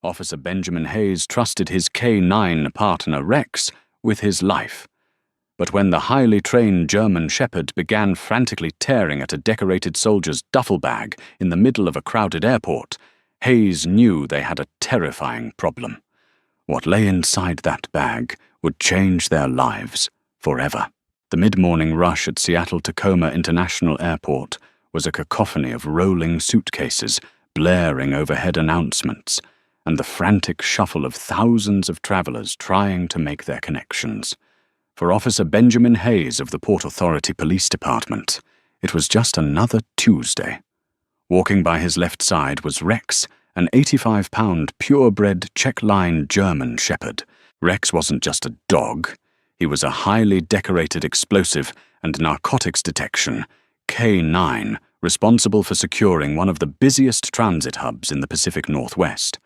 Officer Benjamin Hayes trusted his K9 partner Rex with his life. But when the highly trained German Shepherd began frantically tearing at a decorated soldier's duffel bag in the middle of a crowded airport, Hayes knew they had a terrifying problem. What lay inside that bag would change their lives forever. The mid-morning rush at Seattle-Tacoma International Airport was a cacophony of rolling suitcases, blaring overhead announcements, and the frantic shuffle of thousands of travelers trying to make their connections. For Officer Benjamin Hayes of the Port Authority Police Department, it was just another Tuesday. Walking by his left side was Rex, an 85-pound purebred Czech-line German Shepherd. Rex wasn't just a dog. He was a highly decorated explosive and narcotics detection, K9, responsible for securing one of the busiest transit hubs in the Pacific Northwest.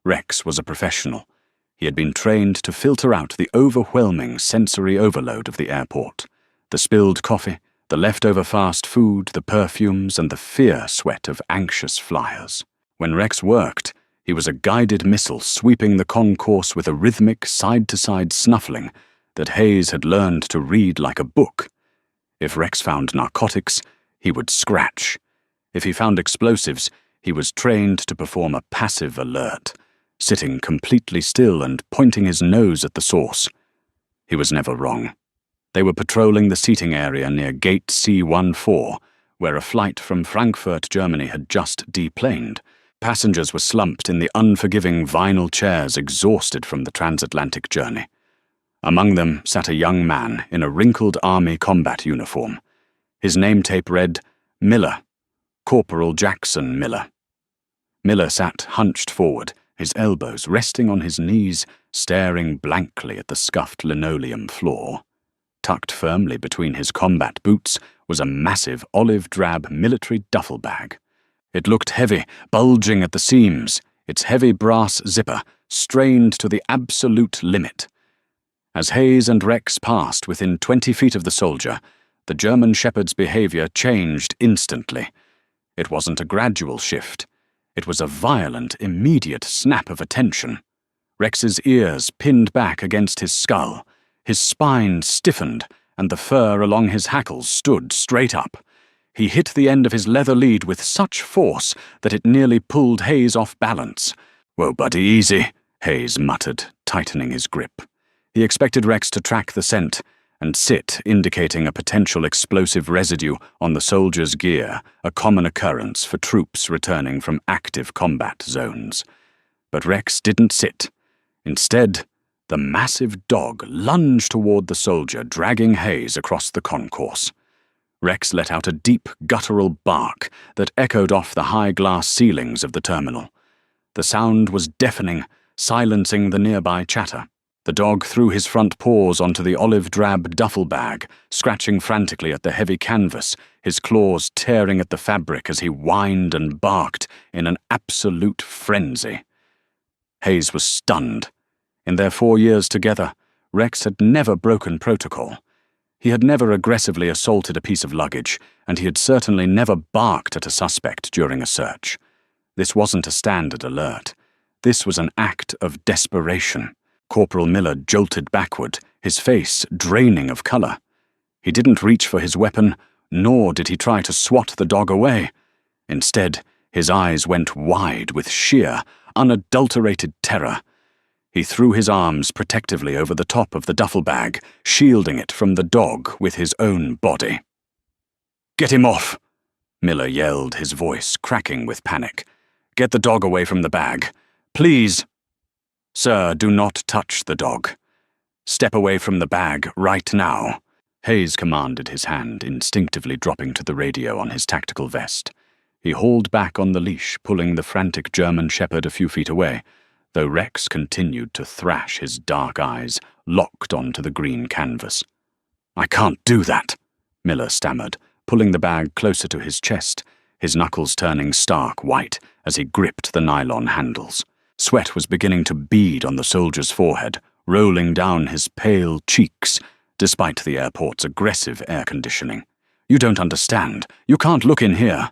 Rex was a professional. He had been trained to filter out the overwhelming sensory overload of the airport. The spilled coffee, the leftover fast food, the perfumes, and the fear sweat of anxious flyers. When Rex worked, he was a guided missile sweeping the concourse with a rhythmic side-to-side snuffling that Hayes had learned to read like a book. If Rex found narcotics, he would scratch. If he found explosives, he was trained to perform a passive alert, sitting completely still and pointing his nose at the source. He was never wrong. They were patrolling the seating area near Gate C-14, where a flight from Frankfurt, Germany had just deplaned. Passengers were slumped in the unforgiving vinyl chairs, exhausted from the transatlantic journey. Among them sat a young man in a wrinkled army combat uniform. His name tape read, Miller, Corporal Jackson Miller. Miller sat hunched forward, his elbows resting on his knees, staring blankly at the scuffed linoleum floor. Tucked firmly between his combat boots was a massive olive-drab military duffel bag. It looked heavy, bulging at the seams, its heavy brass zipper strained to the absolute limit. As Hayes and Rex passed within 20 feet of the soldier, the German Shepherd's behavior changed instantly. It wasn't a gradual shift. It was a violent, immediate snap of attention. Rex's ears pinned back against his skull, his spine stiffened, and the fur along his hackles stood straight up. He hit the end of his leather lead with such force that it nearly pulled Hayes off balance. "Whoa, buddy, easy," Hayes muttered, tightening his grip. He expected Rex to track the scent and sit, indicating a potential explosive residue on the soldier's gear, a common occurrence for troops returning from active combat zones. But Rex didn't sit. Instead, the massive dog lunged toward the soldier, dragging Hayes across the concourse. Rex let out a deep, guttural bark that echoed off the high glass ceilings of the terminal. The sound was deafening, silencing the nearby chatter. The dog threw his front paws onto the olive-drab duffel bag, scratching frantically at the heavy canvas, his claws tearing at the fabric as he whined and barked in an absolute frenzy. Hayes was stunned. In their 4 years together, Rex had never broken protocol. He had never aggressively assaulted a piece of luggage, and he had certainly never barked at a suspect during a search. This wasn't a standard alert. This was an act of desperation. Corporal Miller jolted backward, his face draining of color. He didn't reach for his weapon, nor did he try to swat the dog away. Instead, his eyes went wide with sheer, unadulterated terror. He threw his arms protectively over the top of the duffel bag, shielding it from the dog with his own body. "Get him off!" Miller yelled, his voice cracking with panic. "Get the dog away from the bag. Please!" "Sir, do not touch the dog. Step away from the bag right now," Hayes commanded, his hand instinctively dropping to the radio on his tactical vest. He hauled back on the leash, pulling the frantic German Shepherd a few feet away, though Rex continued to thrash, his dark eyes locked onto the green canvas. "I can't do that," Miller stammered, pulling the bag closer to his chest, his knuckles turning stark white as he gripped the nylon handles. Sweat was beginning to bead on the soldier's forehead, rolling down his pale cheeks, despite the airport's aggressive air conditioning. "You don't understand. You can't look in here."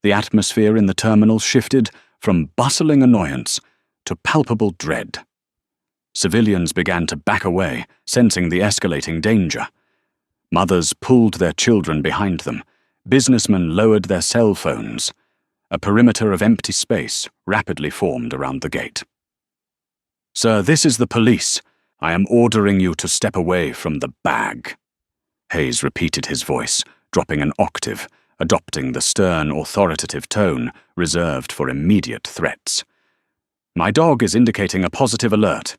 The atmosphere in the terminal shifted from bustling annoyance to palpable dread. Civilians began to back away, sensing the escalating danger. Mothers pulled their children behind them. Businessmen lowered their cell phones. A perimeter of empty space rapidly formed around the gate. "Sir, this is the police. I am ordering you to step away from the bag." Hayes repeated his voice, dropping an octave, adopting the stern, authoritative tone reserved for immediate threats. "My dog is indicating a positive alert.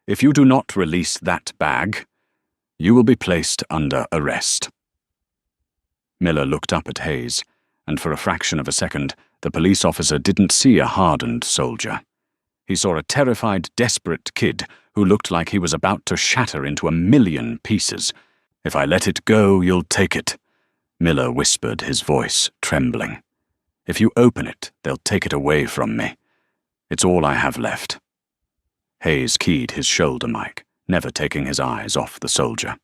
If you do not release that bag, you will be placed under arrest." Miller looked up at Hayes, and for a fraction of a second, the police officer didn't see a hardened soldier. He saw a terrified, desperate kid who looked like he was about to shatter into 1,000,000 pieces. "If I let it go, you'll take it," Miller whispered, his voice trembling. "If you open it, they'll take it away from me. It's all I have left." Hayes keyed his shoulder mic, never taking his eyes off the soldier.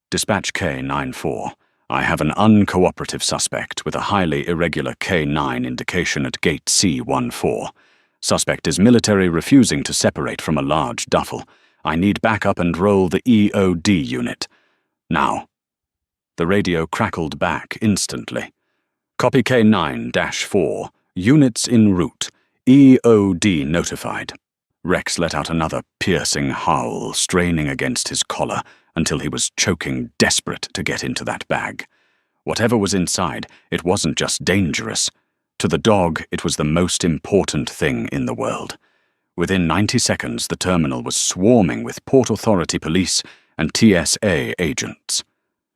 "Dispatch K-94. I have an uncooperative suspect with a highly irregular K-9 indication at gate C-14. Suspect is military, refusing to separate from a large duffel. I need backup and roll the EOD unit. Now." The radio crackled back instantly. "Copy K-9-4. Units en route. EOD notified." Rex let out another piercing howl, straining against his collar until he was choking, desperate to get into that bag. Whatever was inside, it wasn't just dangerous. To the dog, it was the most important thing in the world. Within 90 seconds, the terminal was swarming with Port Authority police and TSA agents.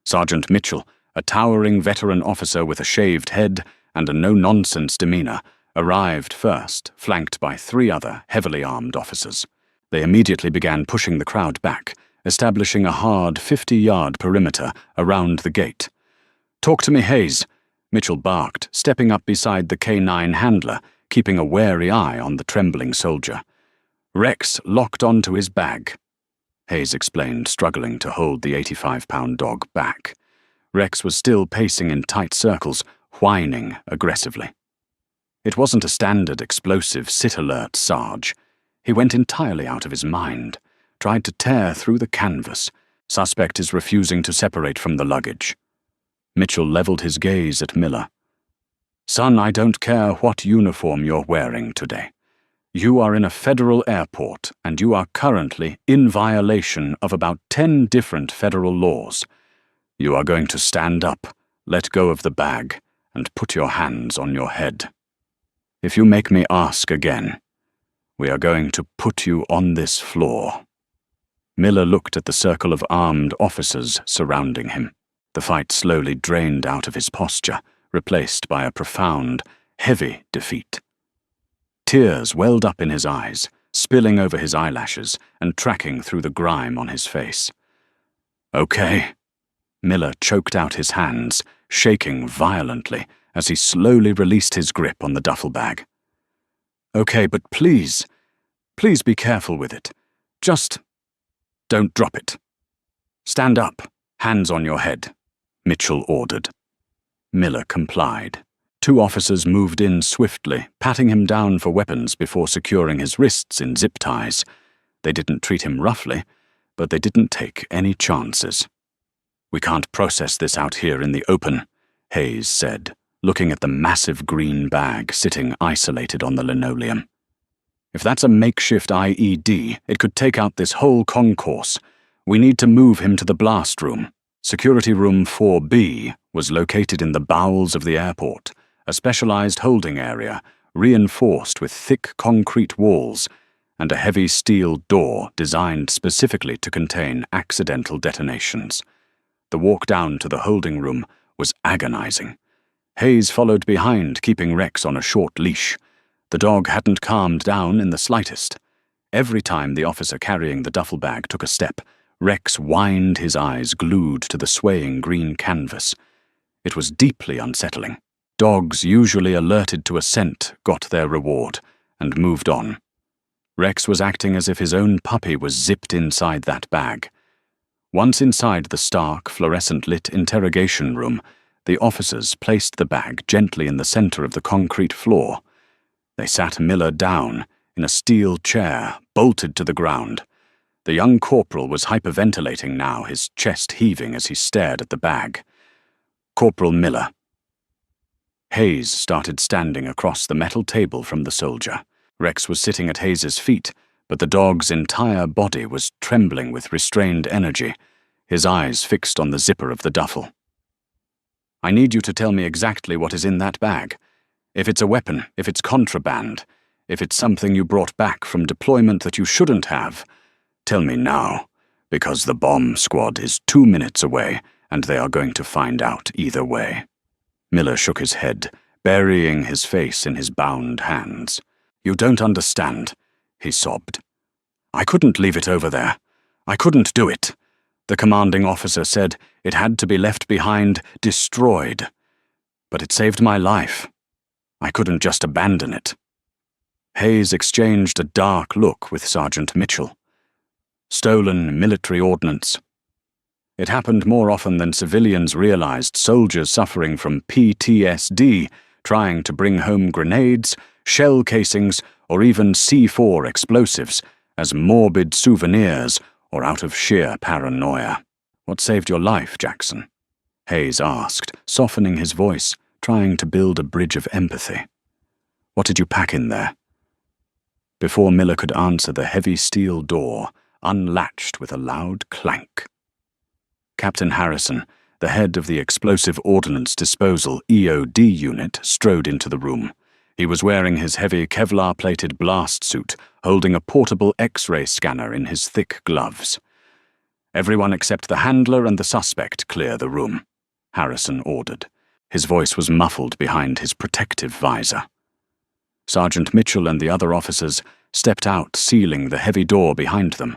Sergeant Mitchell, a towering veteran officer with a shaved head and a no-nonsense demeanor, arrived first, flanked by 3 other heavily armed officers. They immediately began pushing the crowd back, establishing a hard 50-yard perimeter around the gate. "Talk to me, Hayes," Mitchell barked, stepping up beside the K-9 handler, keeping a wary eye on the trembling soldier. Rex locked onto his bag. Hayes explained, struggling to hold the 85-pound dog back. Rex was still pacing in tight circles, whining aggressively. It wasn't a standard explosive sit alert, Sarge. He went entirely out of his mind, tried to tear through the canvas. Suspect is refusing to separate from the luggage. Mitchell leveled his gaze at Miller. "Son, I don't care what uniform you're wearing today. You are in a federal airport, and you are currently in violation of about 10 different federal laws. You are going to stand up, let go of the bag, and put your hands on your head. If you make me ask again, we are going to put you on this floor." Miller looked at the circle of armed officers surrounding him. The fight slowly drained out of his posture, replaced by a profound, heavy defeat. Tears welled up in his eyes, spilling over his eyelashes and tracking through the grime on his face. "Okay." Miller choked out his hands, shaking violently as he slowly released his grip on the duffel bag. "Okay, but please be careful with it. Just don't drop it. Stand up, hands on your head," Mitchell ordered. Miller complied. 2 officers moved in swiftly, patting him down for weapons before securing his wrists in zip ties. They didn't treat him roughly, but they didn't take any chances. "We can't process this out here in the open," Hayes said, looking at the massive green bag sitting isolated on the linoleum. "If that's a makeshift IED, it could take out this whole concourse. We need to move him to the blast room." Security Room 4B was located in the bowels of the airport, a specialized holding area, reinforced with thick concrete walls, and a heavy steel door designed specifically to contain accidental detonations. The walk down to the holding room was agonizing. Hayes followed behind, keeping Rex on a short leash. The dog hadn't calmed down in the slightest. Every time the officer carrying the duffel bag took a step, Rex whined, his eyes glued to the swaying green canvas. It was deeply unsettling. Dogs, usually alerted to a scent, got their reward and moved on. Rex was acting as if his own puppy was zipped inside that bag. Once inside the stark, fluorescent-lit interrogation room, the officers placed the bag gently in the center of the concrete floor. They sat Miller down, in a steel chair, bolted to the ground. The young corporal was hyperventilating now, his chest heaving as he stared at the bag. Corporal Miller. Hayes started standing across the metal table from the soldier. Rex was sitting at Hayes's feet, but the dog's entire body was trembling with restrained energy, his eyes fixed on the zipper of the duffel. "I need you to tell me exactly what is in that bag. If it's a weapon, if it's contraband, if it's something you brought back from deployment that you shouldn't have, tell me now, because the bomb squad is 2 minutes away, and they are going to find out either way." Miller shook his head, burying his face in his bound hands. "You don't understand," he sobbed. "I couldn't leave it over there. I couldn't do it. The commanding officer said it had to be left behind, destroyed. But it saved my life. I couldn't just abandon it." Hayes exchanged a dark look with Sergeant Mitchell. Stolen military ordnance. It happened more often than civilians realized, soldiers suffering from PTSD, trying to bring home grenades, shell casings, or even C4 explosives as morbid souvenirs or out of sheer paranoia. "What saved your life, Jackson?" Hayes asked, softening his voice, trying to build a bridge of empathy. "What did you pack in there?" Before Miller could answer, the heavy steel door unlatched with a loud clank. Captain Harrison, the head of the Explosive Ordnance Disposal EOD unit, strode into the room. He was wearing his heavy Kevlar-plated blast suit, holding a portable X-ray scanner in his thick gloves. "Everyone except the handler and the suspect clear the room," Harrison ordered. His voice was muffled behind his protective visor. Sergeant Mitchell and the other officers stepped out, sealing the heavy door behind them.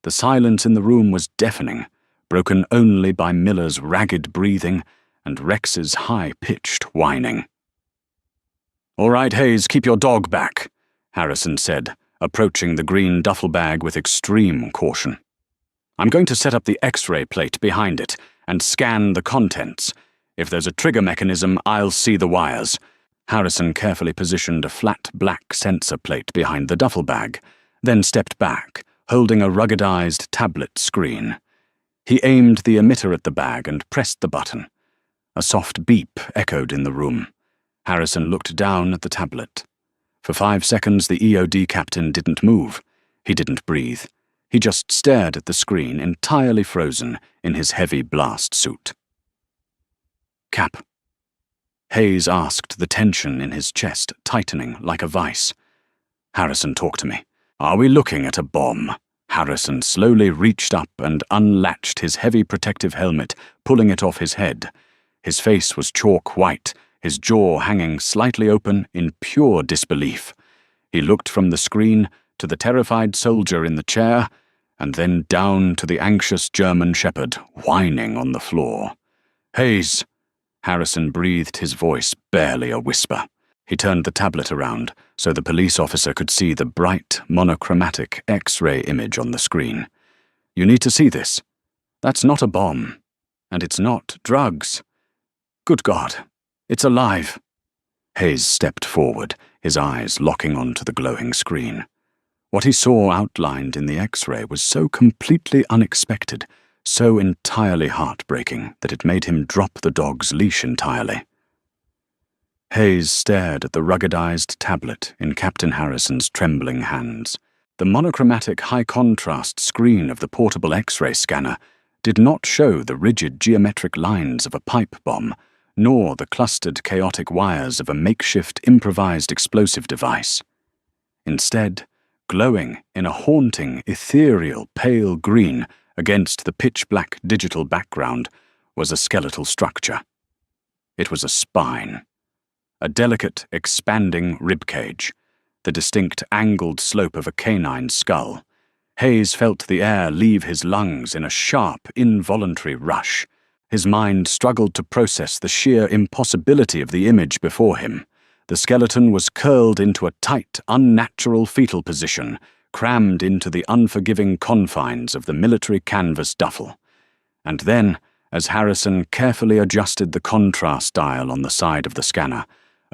The silence in the room was deafening, broken only by Miller's ragged breathing and Rex's high-pitched whining. "All right, Hayes, keep your dog back," Harrison said, approaching the green duffel bag with extreme caution. "I'm going to set up the X-ray plate behind it and scan the contents. If there's a trigger mechanism, I'll see the wires." Harrison carefully positioned a flat black sensor plate behind the duffel bag, then stepped back, holding a ruggedized tablet screen. He aimed the emitter at the bag and pressed the button. A soft beep echoed in the room. Harrison looked down at the tablet. For 5 seconds, the EOD captain didn't move. He didn't breathe. He just stared at the screen, entirely frozen in his heavy blast suit. "Cap?" Hayes asked, the tension in his chest tightening like a vice. "Harrison, talk to me. Are we looking at a bomb?" Harrison slowly reached up and unlatched his heavy protective helmet, pulling it off his head. His face was chalk white, his jaw hanging slightly open in pure disbelief. He looked from the screen to the terrified soldier in the chair, and then down to the anxious German shepherd, whining on the floor. "Hayes!" Harrison breathed, his voice barely a whisper. He turned the tablet around so the police officer could see the bright, monochromatic X-ray image on the screen. "You need to see this. That's not a bomb. And it's not drugs. Good God, it's alive." Hayes stepped forward, his eyes locking onto the glowing screen. What he saw outlined in the X-ray was so completely unexpected, so entirely heartbreaking that it made him drop the dog's leash entirely. Hayes stared at the ruggedized tablet in Captain Harrison's trembling hands. The monochromatic high-contrast screen of the portable X-ray scanner did not show the rigid geometric lines of a pipe bomb, nor the clustered chaotic wires of a makeshift improvised explosive device. Instead, glowing in a haunting, ethereal pale green against the pitch-black digital background was a skeletal structure. It was a spine. A delicate, expanding ribcage, the distinct angled slope of a canine skull. Hayes felt the air leave his lungs in a sharp, involuntary rush. His mind struggled to process the sheer impossibility of the image before him. The skeleton was curled into a tight, unnatural fetal position, crammed into the unforgiving confines of the military canvas duffel. And then, as Harrison carefully adjusted the contrast dial on the side of the scanner,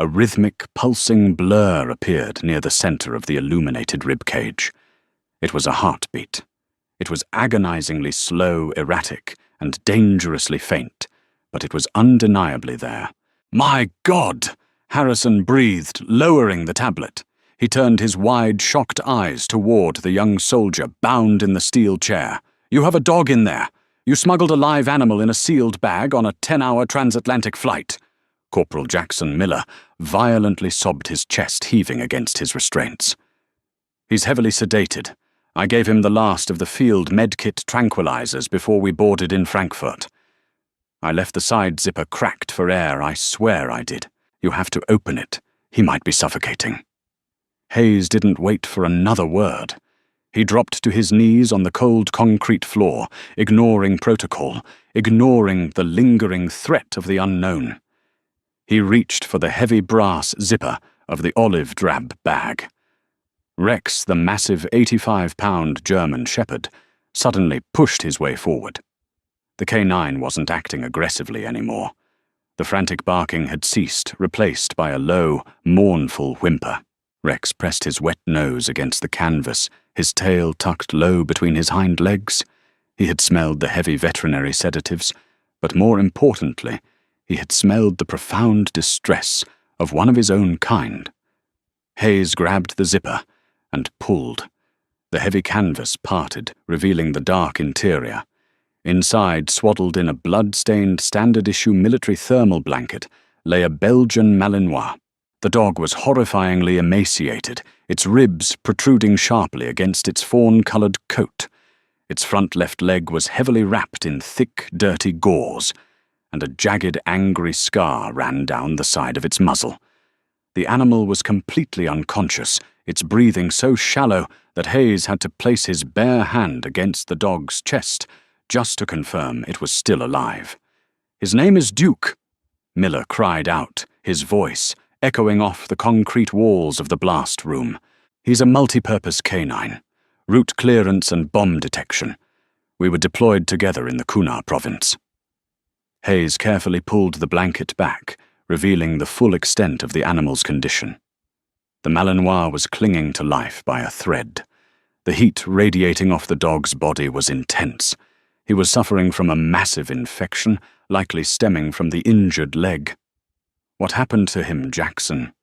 A rhythmic, pulsing blur appeared near the center of the illuminated ribcage. It was a heartbeat. It was agonizingly slow, erratic, and dangerously faint, but it was undeniably there. "My God!" Harrison breathed, lowering the tablet. He turned his wide, shocked eyes toward the young soldier bound in the steel chair. "You have a dog in there. You smuggled a live animal in a sealed bag on a 10-hour transatlantic flight." Corporal Jackson Miller violently sobbed, his chest heaving against his restraints. "He's heavily sedated. I gave him the last of the field medkit tranquilizers before we boarded in Frankfurt. I left the side zipper cracked for air, I swear I did. You have to open it. He might be suffocating." Hayes didn't wait for another word. He dropped to his knees on the cold concrete floor, ignoring protocol, ignoring the lingering threat of the unknown. He reached for the heavy brass zipper of the olive-drab bag. Rex, the massive 85-pound German shepherd, suddenly pushed his way forward. The K9 wasn't acting aggressively anymore. The frantic barking had ceased, replaced by a low, mournful whimper. Rex pressed his wet nose against the canvas, his tail tucked low between his hind legs. He had smelled the heavy veterinary sedatives, but more importantly, he had smelled the profound distress of one of his own kind. Hayes grabbed the zipper and pulled. The heavy canvas parted, revealing the dark interior. Inside, swaddled in a blood-stained standard-issue military thermal blanket, lay a Belgian Malinois. The dog was horrifyingly emaciated, its ribs protruding sharply against its fawn-colored coat. Its front left leg was heavily wrapped in thick, dirty gauze, and a jagged, angry scar ran down the side of its muzzle. The animal was completely unconscious, its breathing so shallow that Hayes had to place his bare hand against the dog's chest just to confirm it was still alive. "His name is Duke," Miller cried out, his voice echoing off the concrete walls of the blast room. "He's a multi-purpose canine, route clearance and bomb detection. We were deployed together in the Kunar province." Hayes carefully pulled the blanket back, revealing the full extent of the animal's condition. The Malinois was clinging to life by a thread. The heat radiating off the dog's body was intense. He was suffering from a massive infection, likely stemming from the injured leg. "What happened to him, Jackson?"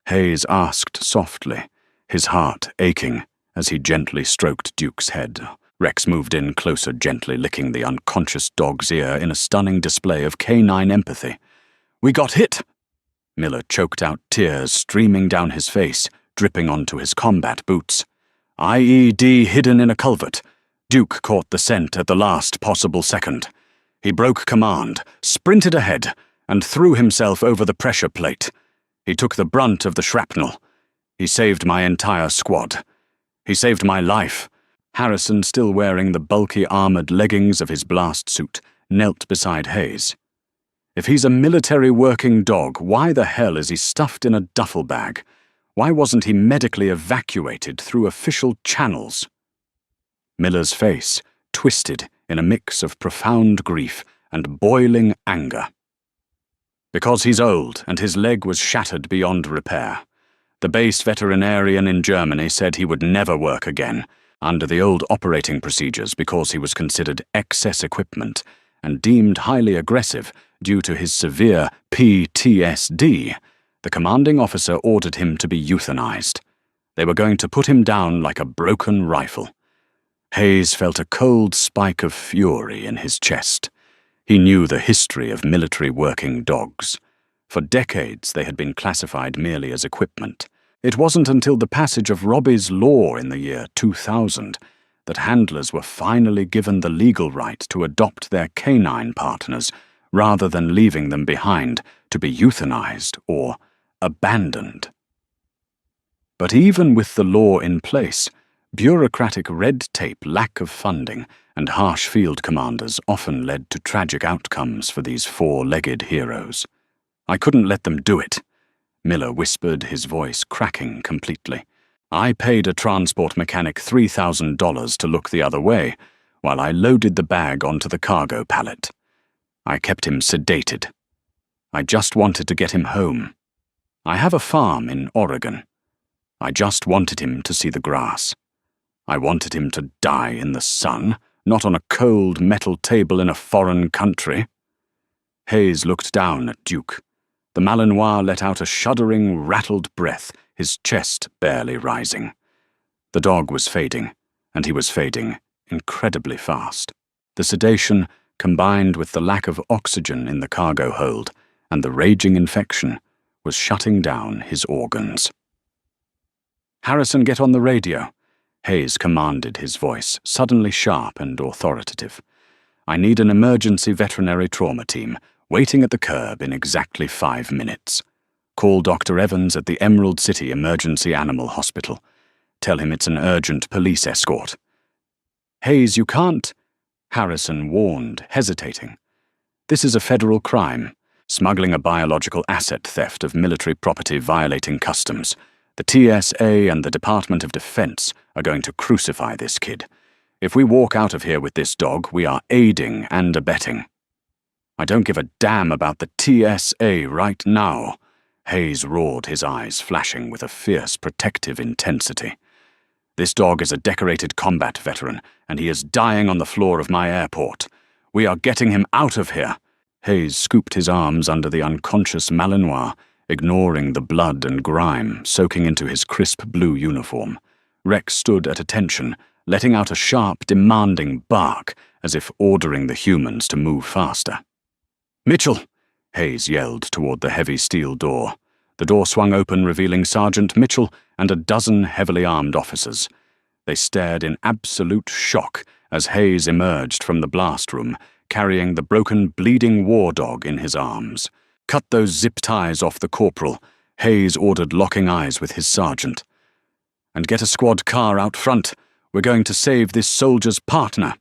Hayes asked softly, his heart aching as he gently stroked Duke's head. Rex moved in closer, gently licking the unconscious dog's ear in a stunning display of canine empathy. "We got hit!" Miller choked out tears streaming down his face, dripping onto his combat boots. "IED hidden in a culvert. Duke caught the scent at the last possible second. He broke command, sprinted ahead, and threw himself over the pressure plate. He took the brunt of the shrapnel. He saved my entire squad. He saved my life." Harrison, still wearing the bulky armored leggings of his blast suit, knelt beside Hayes. "If he's a military working dog, why the hell is he stuffed in a duffel bag? Why wasn't he medically evacuated through official channels?" Miller's face twisted in a mix of profound grief and boiling anger. "Because he's old and his leg was shattered beyond repair. The base veterinarian in Germany said he would never work again, under the old operating procedures, because he was considered excess equipment and deemed highly aggressive due to his severe PTSD. The commanding officer ordered him to be euthanized. They were going to put him down like a broken rifle." Hayes felt a cold spike of fury in his chest. He knew the history of military working dogs. For decades they had been classified merely as equipment. It wasn't until the passage of Robbie's Law in the year 2000 that handlers were finally given the legal right to adopt their canine partners rather than leaving them behind to be euthanized or abandoned. But even with the law in place, bureaucratic red tape, lack of funding, and harsh field commanders often led to tragic outcomes for these four-legged heroes. "I couldn't let them do it," Miller whispered, his voice cracking completely. "I paid a transport mechanic $3,000 to look the other way, while I loaded the bag onto the cargo pallet. I kept him sedated. I just wanted to get him home." I have a farm in Oregon. I just wanted him to see the grass. I wanted him to die in the sun, not on a cold metal table in a foreign country." Hayes looked down at Duke. The Malinois let out a shuddering, rattled breath, his chest barely rising. The dog was fading, and he was fading incredibly fast. The sedation, combined with the lack of oxygen in the cargo hold and the raging infection, was shutting down his organs. "Harrison, get on the radio," Hayes commanded, his voice suddenly sharp and authoritative. "I need an emergency veterinary trauma team waiting at the curb in exactly 5 minutes. Call Dr. Evans at the Emerald City Emergency Animal Hospital. Tell him it's an urgent police escort." "Hayes, you can't," Harrison warned, hesitating. "This is a federal crime, smuggling a biological asset theft of military property violating customs. The TSA and the Department of Defense are going to crucify this kid. If we walk out of here with this dog, we are aiding and abetting." "I don't give a damn about the TSA right now," Hayes roared, his eyes flashing with a fierce protective intensity. "This dog is a decorated combat veteran, and he is dying on the floor of my airport. We are getting him out of here." Hayes scooped his arms under the unconscious Malinois, ignoring the blood and grime soaking into his crisp blue uniform. Rex stood at attention, letting out a sharp, demanding bark, as if ordering the humans to move faster. "Mitchell!" Hayes yelled toward the heavy steel door. The door swung open, revealing Sergeant Mitchell and a dozen heavily armed officers. They stared in absolute shock as Hayes emerged from the blast room, carrying the broken, bleeding war dog in his arms. "Cut those zip ties off the corporal," Hayes ordered, locking eyes with his sergeant. "And get a squad car out front. We're going to save this soldier's partner."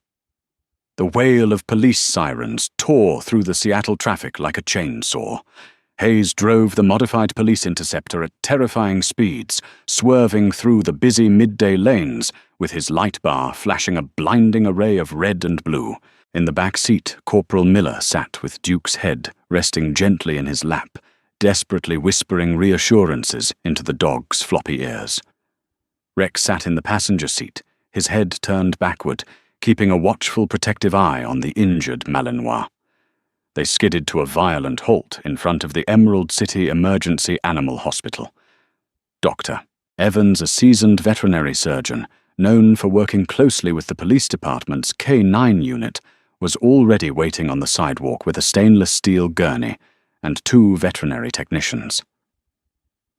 The wail of police sirens tore through the Seattle traffic like a chainsaw. Hayes drove the modified police interceptor at terrifying speeds, swerving through the busy midday lanes, with his light bar flashing a blinding array of red and blue. In the back seat, Corporal Miller sat with Duke's head resting gently in his lap, desperately whispering reassurances into the dog's floppy ears. Rex sat in the passenger seat, his head turned backward, keeping a watchful, protective eye on the injured Malinois. They skidded to a violent halt in front of the Emerald City Emergency Animal Hospital. Dr. Evans, a seasoned veterinary surgeon, known for working closely with the police department's K9 unit, was already waiting on the sidewalk with a stainless steel gurney and 2 veterinary technicians.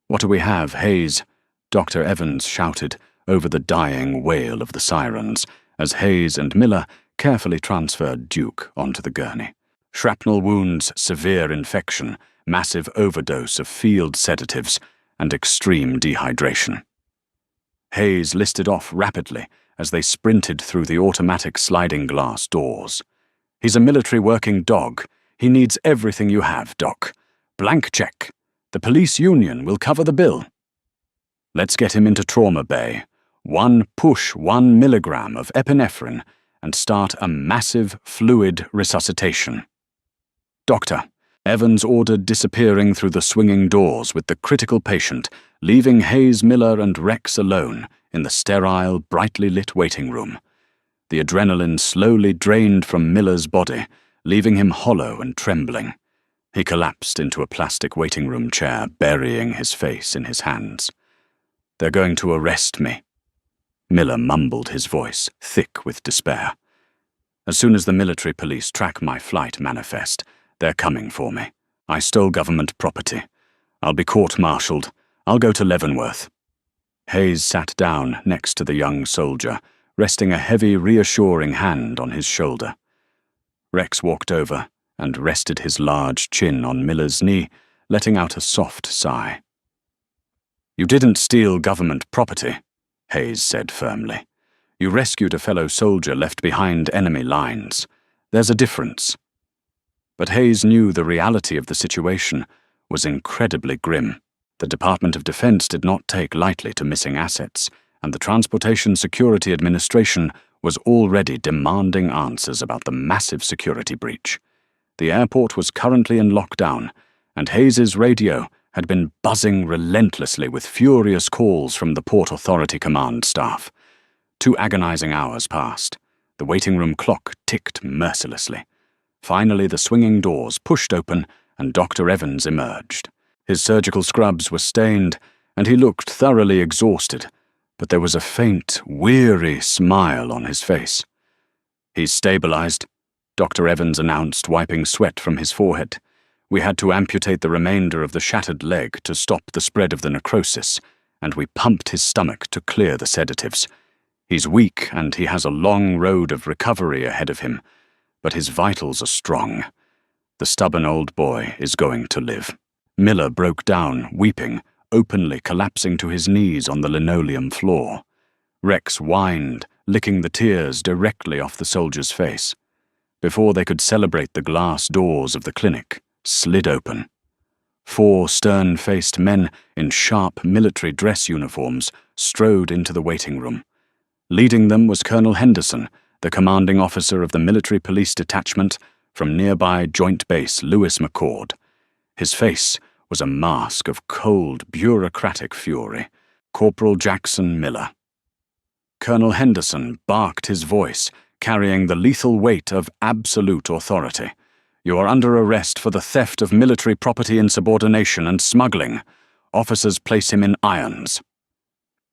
"What do we have, Hayes?" Dr. Evans shouted over the dying wail of the sirens, as Hayes and Miller carefully transferred Duke onto the gurney. "Shrapnel wounds, severe infection, massive overdose of field sedatives, and extreme dehydration." Hayes listed off rapidly as they sprinted through the automatic sliding glass doors. "He's a military working dog. He needs everything you have, Doc. Blank check. The police union will cover the bill. Let's get him into trauma bay. 1 milligram of epinephrine and start a massive fluid resuscitation." "Doctor," Evans ordered, disappearing through the swinging doors with the critical patient, leaving Hayes, Miller, and Rex alone in the sterile, brightly lit waiting room. The adrenaline slowly drained from Miller's body, leaving him hollow and trembling. He collapsed into a plastic waiting room chair, burying his face in his hands. "They're going to arrest me." Miller mumbled, his voice thick with despair. "As soon as the military police track my flight manifest, they're coming for me. I stole government property. I'll be court-martialed. I'll go to Leavenworth." Hayes sat down next to the young soldier, resting a heavy, reassuring hand on his shoulder. Rex walked over and rested his large chin on Miller's knee, letting out a soft sigh. "You didn't steal government property," Hayes said firmly. "You rescued a fellow soldier left behind enemy lines. There's a difference." But Hayes knew the reality of the situation was incredibly grim. The Department of Defense did not take lightly to missing assets, and the Transportation Security Administration was already demanding answers about the massive security breach. The airport was currently in lockdown, and Hayes's radio had been buzzing relentlessly with furious calls from the Port Authority command staff. 2 agonizing hours passed. The waiting room clock ticked mercilessly. Finally, the swinging doors pushed open and Dr. Evans emerged. His surgical scrubs were stained, and he looked thoroughly exhausted, but there was a faint, weary smile on his face. "He's stabilized," Dr. Evans announced, wiping sweat from his forehead. "We had to amputate the remainder of the shattered leg to stop the spread of the necrosis, and we pumped his stomach to clear the sedatives. He's weak, and he has a long road of recovery ahead of him, but his vitals are strong. The stubborn old boy is going to live." Miller broke down, weeping, openly collapsing to his knees on the linoleum floor. Rex whined, licking the tears directly off the soldier's face. Before they could celebrate, the glass doors of the clinic slid open. 4 stern-faced men in sharp military dress uniforms strode into the waiting room. Leading them was Colonel Henderson, the commanding officer of the military police detachment from nearby Joint Base Lewis McChord. His face was a mask of cold, bureaucratic fury. Corporal Jackson Miller. Colonel Henderson barked his voice, carrying the lethal weight of absolute authority. "You are under arrest for the theft of military property insubordination and smuggling. Officers place him in irons."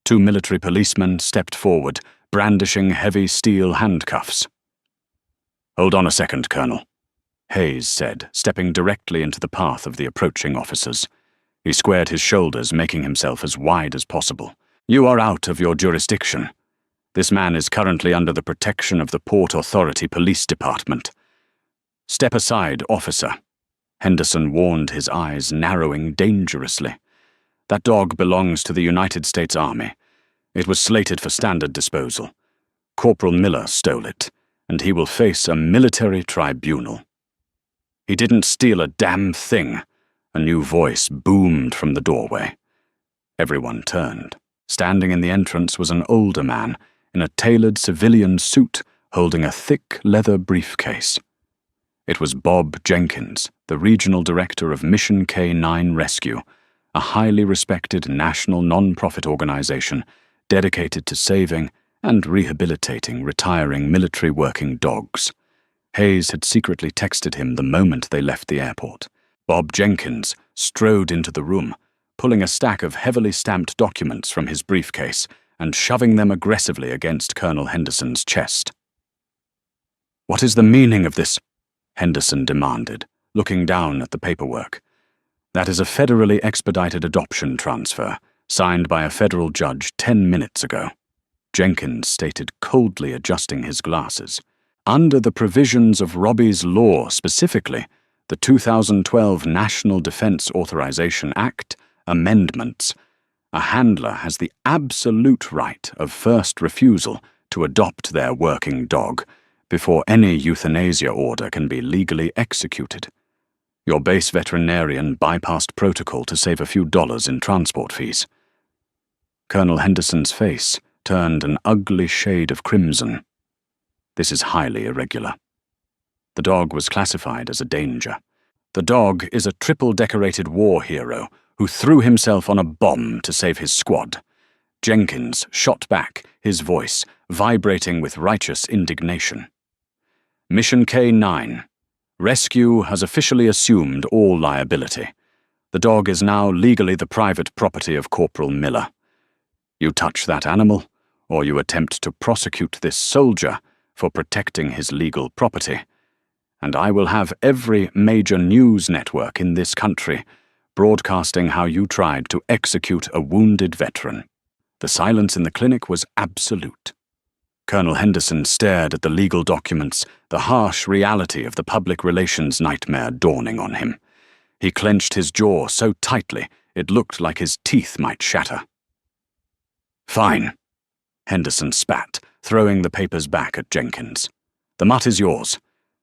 2 military policemen stepped forward, brandishing heavy steel handcuffs. "Hold on a second, Colonel," Hayes said, stepping directly into the path of the approaching officers. He squared his shoulders, making himself as wide as possible. "You are out of your jurisdiction. This man is currently under the protection of the Port Authority Police Department." "Step aside, officer," Henderson warned, his eyes narrowing dangerously. "That dog belongs to the United States Army. It was slated for standard disposal. Corporal Miller stole it, and he will face a military tribunal." "He didn't steal a damn thing," a new voice boomed from the doorway. Everyone turned. Standing in the entrance was an older man in a tailored civilian suit holding a thick leather briefcase. It was Bob Jenkins, the regional director of Mission K9 Rescue, a highly respected national non-profit organization dedicated to saving and rehabilitating retiring military working dogs. Hayes had secretly texted him the moment they left the airport. Bob Jenkins strode into the room, pulling a stack of heavily stamped documents from his briefcase and shoving them aggressively against Colonel Henderson's chest. "What is the meaning of this?" Henderson demanded, looking down at the paperwork. "That is a federally expedited adoption transfer, signed by a federal judge 10 minutes ago," Jenkins stated, coldly adjusting his glasses. "Under the provisions of Robbie's law, specifically the 2012 National Defense Authorization Act amendments, a handler has the absolute right of first refusal to adopt their working dog before any euthanasia order can be legally executed. Your base veterinarian bypassed protocol to save a few dollars in transport fees." Colonel Henderson's face turned an ugly shade of crimson. "This is highly irregular." The dog was classified as a danger. "The dog is a triple-decorated war hero who threw himself on a bomb to save his squad." Jenkins shot back, his voice vibrating with righteous indignation. "Mission K9. Rescue has officially assumed all liability. The dog is now legally the private property of Corporal Miller. You touch that animal, or you attempt to prosecute this soldier for protecting his legal property, and I will have every major news network in this country broadcasting how you tried to execute a wounded veteran." The silence in the clinic was absolute. Colonel Henderson stared at the legal documents, the harsh reality of the public relations nightmare dawning on him. He clenched his jaw so tightly it looked like his teeth might shatter. "Fine," Henderson spat, throwing the papers back at Jenkins. "The mutt is yours,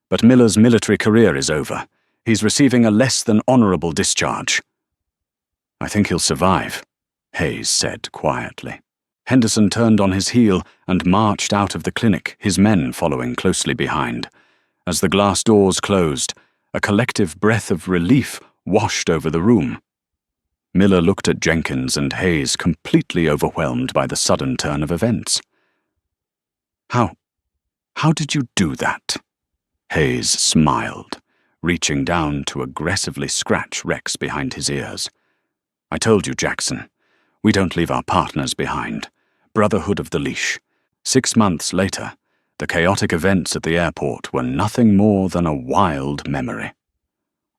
but Miller's military career is over. He's receiving a less than honorable discharge." "I think he'll survive," Hayes said quietly. Henderson turned on his heel and marched out of the clinic, his men following closely behind. As the glass doors closed, a collective breath of relief washed over the room. Miller looked at Jenkins and Hayes, completely overwhelmed by the sudden turn of events. How did you do that? Hayes smiled, reaching down to aggressively scratch Rex behind his ears. I told you, Jackson. We don't leave our partners behind. Brotherhood of the Leash. 6 months later, the chaotic events at the airport were nothing more than a wild memory.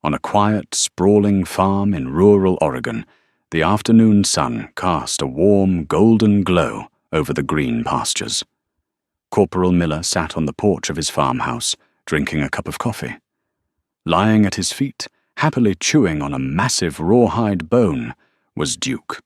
On a quiet, sprawling farm in rural Oregon, the afternoon sun cast a warm, golden glow over the green pastures. Corporal Miller sat on the porch of his farmhouse, drinking a cup of coffee. Lying at his feet, happily chewing on a massive rawhide bone, was Duke.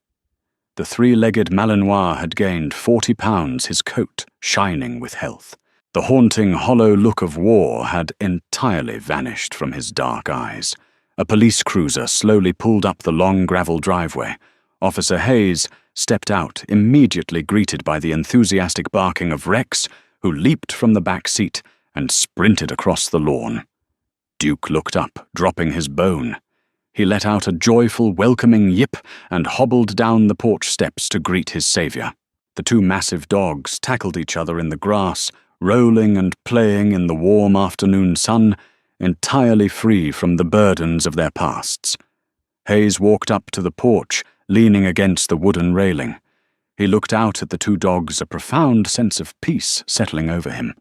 The 3-legged Malinois had gained 40 pounds, his coat shining with health. The haunting, hollow look of war had entirely vanished from his dark eyes. A police cruiser slowly pulled up the long gravel driveway. Officer Hayes stepped out, immediately greeted by the enthusiastic barking of Rex, who leaped from the back seat and sprinted across the lawn. Duke looked up, dropping his bone. He let out a joyful, welcoming yip and hobbled down the porch steps to greet his savior. The 2 massive dogs tackled each other in the grass, rolling and playing in the warm afternoon sun, entirely free from the burdens of their pasts. Hayes walked up to the porch, leaning against the wooden railing. He looked out at the 2 dogs, a profound sense of peace settling over him.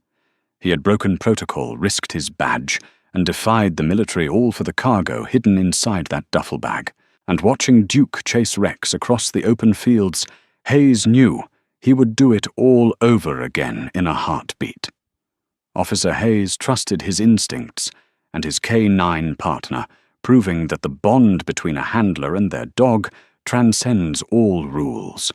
He had broken protocol, risked his badge, and defied the military, all for the cargo hidden inside that duffel bag. And watching Duke chase Rex across the open fields, Hayes knew he would do it all over again in a heartbeat. Officer Hayes trusted his instincts and his K9 partner, proving that the bond between a handler and their dog transcends all rules.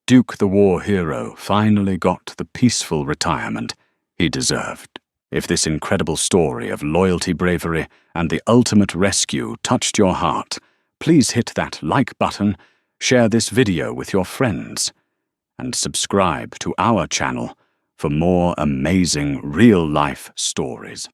Duke the war hero finally got the peaceful retirement he deserved. If this incredible story of loyalty, bravery, and the ultimate rescue touched your heart, please hit that like button, share this video with your friends, and subscribe to our channel for more amazing real-life stories.